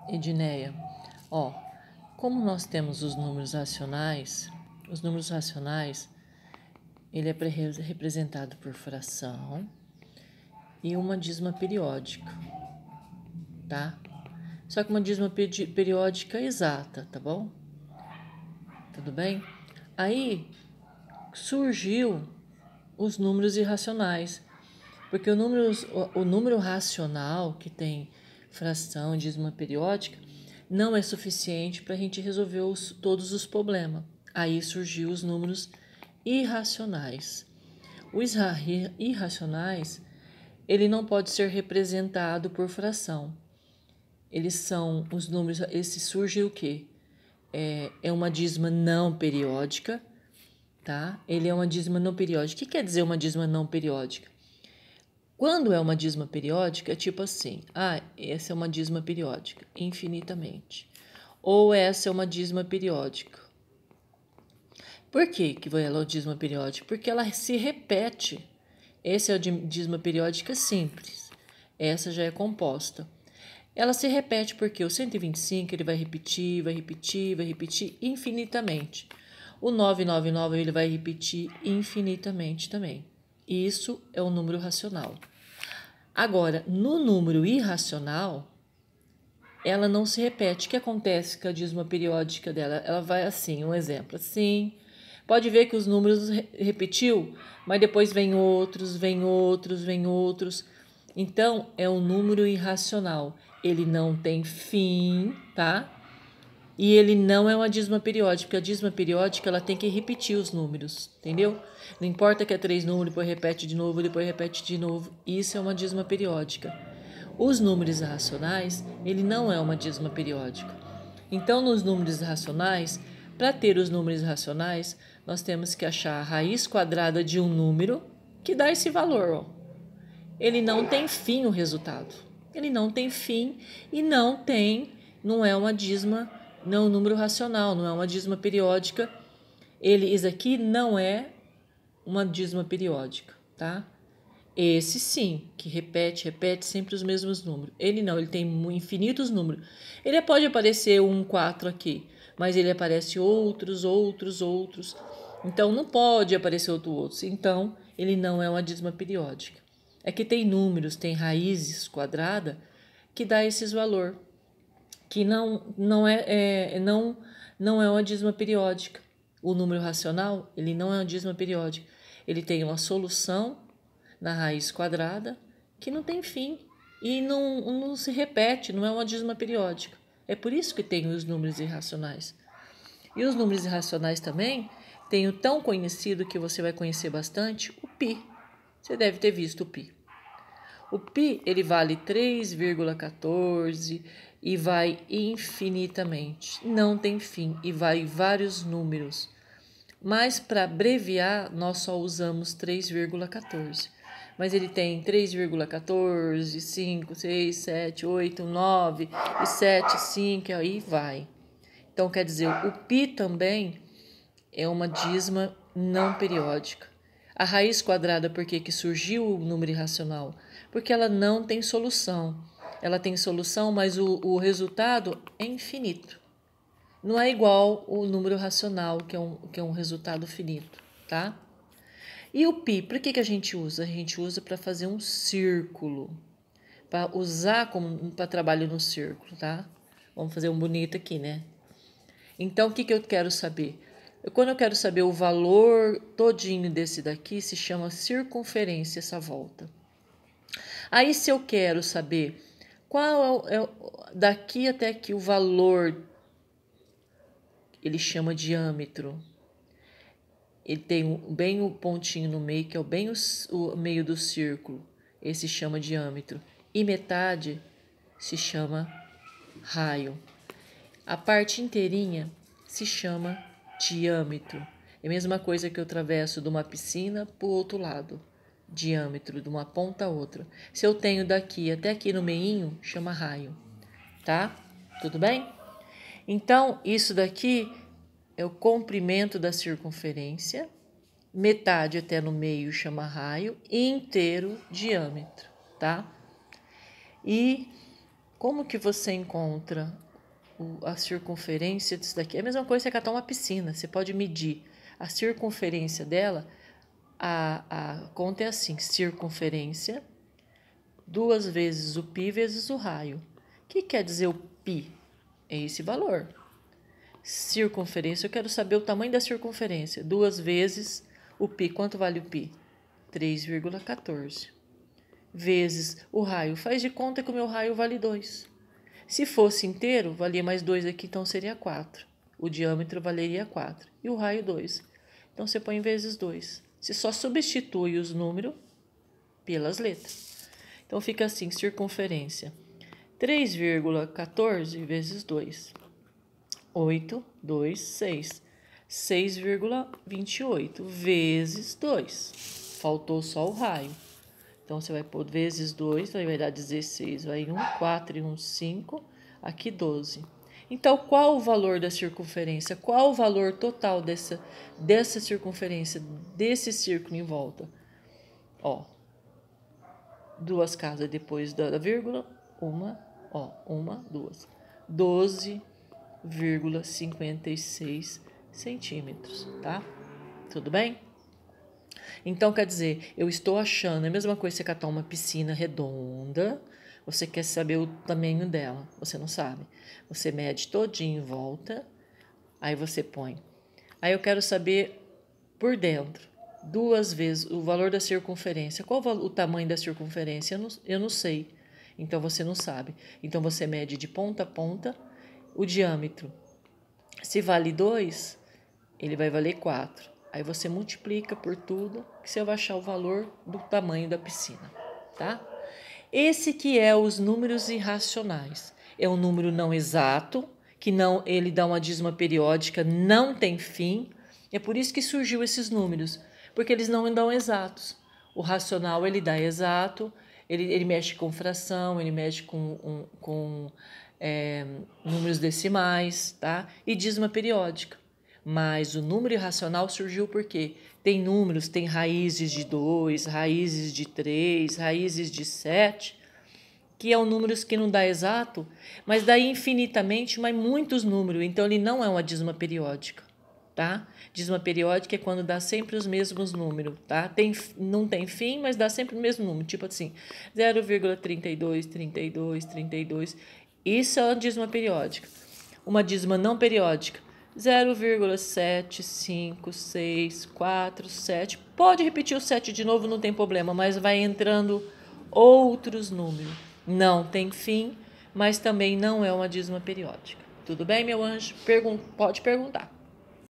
Edneia, ó, como nós temos os números racionais, ele é representado por fração e uma dízima periódica, tá? Só que uma dízima periódica exata, tá bom? Tudo bem? Aí surgiu os números irracionais, porque o número racional, que tem fração e dízima periódica, não é suficiente para a gente resolver todos os problemas. Aí surgiu os números irracionais. Os irracionais, ele não pode ser representado por fração. Eles são os números, esse surge o quê? É uma dízima não periódica, tá? Ele é uma dízima não periódica. O que quer dizer uma dízima não periódica? Quando é uma dízima periódica, é tipo assim, essa é uma dízima periódica, infinitamente. Ou essa é uma dízima periódica. Por que ela é uma dízima periódica? Porque ela se repete. Essa é a dízima periódica simples. Essa já é composta. Ela se repete porque o 125 ele vai repetir infinitamente. O 999 ele vai repetir infinitamente também. Isso é um número racional. Agora, no número irracional, ela não se repete. O que acontece com a dízima periódica dela? Ela vai assim, um exemplo, assim. Pode ver que os números repetiu, mas depois vem outros. Então, é um número irracional. Ele não tem fim, tá? E ele não é uma dízima periódica, porque a dízima periódica ela tem que repetir os números, entendeu? Não importa que é 3 números, depois repete de novo, Isso é uma dízima periódica. Os números irracionais, ele não é uma dízima periódica. Então, nos números irracionais, para ter os números irracionais, nós temos que achar a raiz quadrada de um número que dá esse valor. Ó. Ele não tem fim o resultado. Ele não tem fim e não é uma dízima, não é um número racional, não é uma dízima periódica. Isso aqui não é uma dízima periódica, tá? Esse sim, que repete sempre os mesmos números. Ele não, ele tem infinitos números. Ele pode aparecer 4 aqui, mas ele aparece outros. Então, não pode aparecer outros. Então, ele não é uma dízima periódica. É que tem números, tem raízes quadradas que dá esses valor, que não é uma dízima periódica. O número racional, ele não é uma dízima periódica. Ele tem uma solução na raiz quadrada que não tem fim e não se repete, não é uma dízima periódica. É por isso que tem os números irracionais. E os números irracionais também tem o tão conhecido que você vai conhecer bastante, o π. Você deve ter visto o π. O π ele vale 3,14 e vai infinitamente, não tem fim e vai vários números. Mas para abreviar, nós só usamos 3,14. Mas ele tem 3,14, 5, 6, 7, 8, 9 e 7, 5, aí vai. Então, quer dizer, o π também é uma dízima não periódica. A raiz quadrada, por que surgiu o número irracional? Porque ela não tem solução. Ela tem solução, mas o resultado é infinito. Não é igual o número racional, que é um resultado finito, tá? E o π, por que a gente usa? A gente usa para fazer um círculo, para usar para trabalho no círculo, tá? Vamos fazer um bonito aqui, né? Então, o que eu quero saber? Quando eu quero saber o valor todinho desse daqui, se chama circunferência essa volta. Aí, se eu quero saber qual daqui até aqui o valor, ele chama diâmetro. Ele tem bem o pontinho no meio, que é bem o meio do círculo. Esse chama diâmetro. E metade se chama raio. A parte inteirinha se chama diâmetro. É a mesma coisa que eu atravesso de uma piscina para o outro lado. Diâmetro, de uma ponta a outra. Se eu tenho daqui até aqui no meinho, chama raio. Tá? Tudo bem? Então, isso daqui é o comprimento da circunferência, metade até no meio chama raio, e inteiro diâmetro, tá? E Como que você encontra a circunferência disso daqui? É a mesma coisa que você catar uma piscina. Você pode medir a circunferência dela. A conta é assim, circunferência, 2 vezes o π vezes o raio. O que quer dizer o π? É esse valor. Circunferência, eu quero saber o tamanho da circunferência. 2 vezes o π. Quanto vale o π? 3,14. Vezes o raio. Faz de conta que o meu raio vale 2. Se fosse inteiro, valia mais 2 aqui, então seria 4. O diâmetro valeria 4. E o raio 2. Então, você põe vezes 2. Você só substitui os números pelas letras. Então, fica assim, circunferência. 3,14 vezes 2. 8, 2, 6. 6,28 vezes 2. Faltou só o raio. Então, você vai pôr vezes 2, aí vai dar 16, vai 1, 4 e 1, 5, aqui 12. Então, qual o valor da circunferência? Qual o valor total dessa circunferência, desse círculo em volta? Ó, 2 casas depois da vírgula, 1, 2. 12,56 centímetros, tá? Tudo bem? Então, quer dizer, eu estou achando, é a mesma coisa que você catar uma piscina redonda, você quer saber o tamanho dela, você não sabe. Você mede todinho em volta, aí você põe. Aí eu quero saber por dentro, 2 vezes o valor da circunferência. Qual o tamanho da circunferência? Eu não sei, então você não sabe. Então, você mede de ponta a ponta o diâmetro. Se vale 2, ele vai valer 4. Aí você multiplica por tudo, que você vai achar o valor do tamanho da piscina, tá? Esse que é os números irracionais. É um número não exato, que não ele dá uma dízima periódica, não tem fim. É por isso que surgiu esses números, porque eles não dão exatos. O racional ele dá exato, ele mexe com fração, ele mexe com números decimais, tá? E dízima periódica. Mas o número irracional surgiu porque tem números, tem raízes de 2, raízes de 3, raízes de 7, que é um número que não dá exato, mas dá infinitamente, mas muitos números. Então, ele não é uma dízima periódica, tá? Dízima periódica é quando dá sempre os mesmos números, tá? Não tem fim, mas dá sempre o mesmo número. Tipo assim, 0,32, 32, 32. Isso é uma dízima periódica. Uma dízima não periódica, 0,75647. Pode repetir o 7 de novo, não tem problema, mas vai entrando outros números. Não tem fim, mas também não é uma dízima periódica. Tudo bem, meu anjo? Pode perguntar.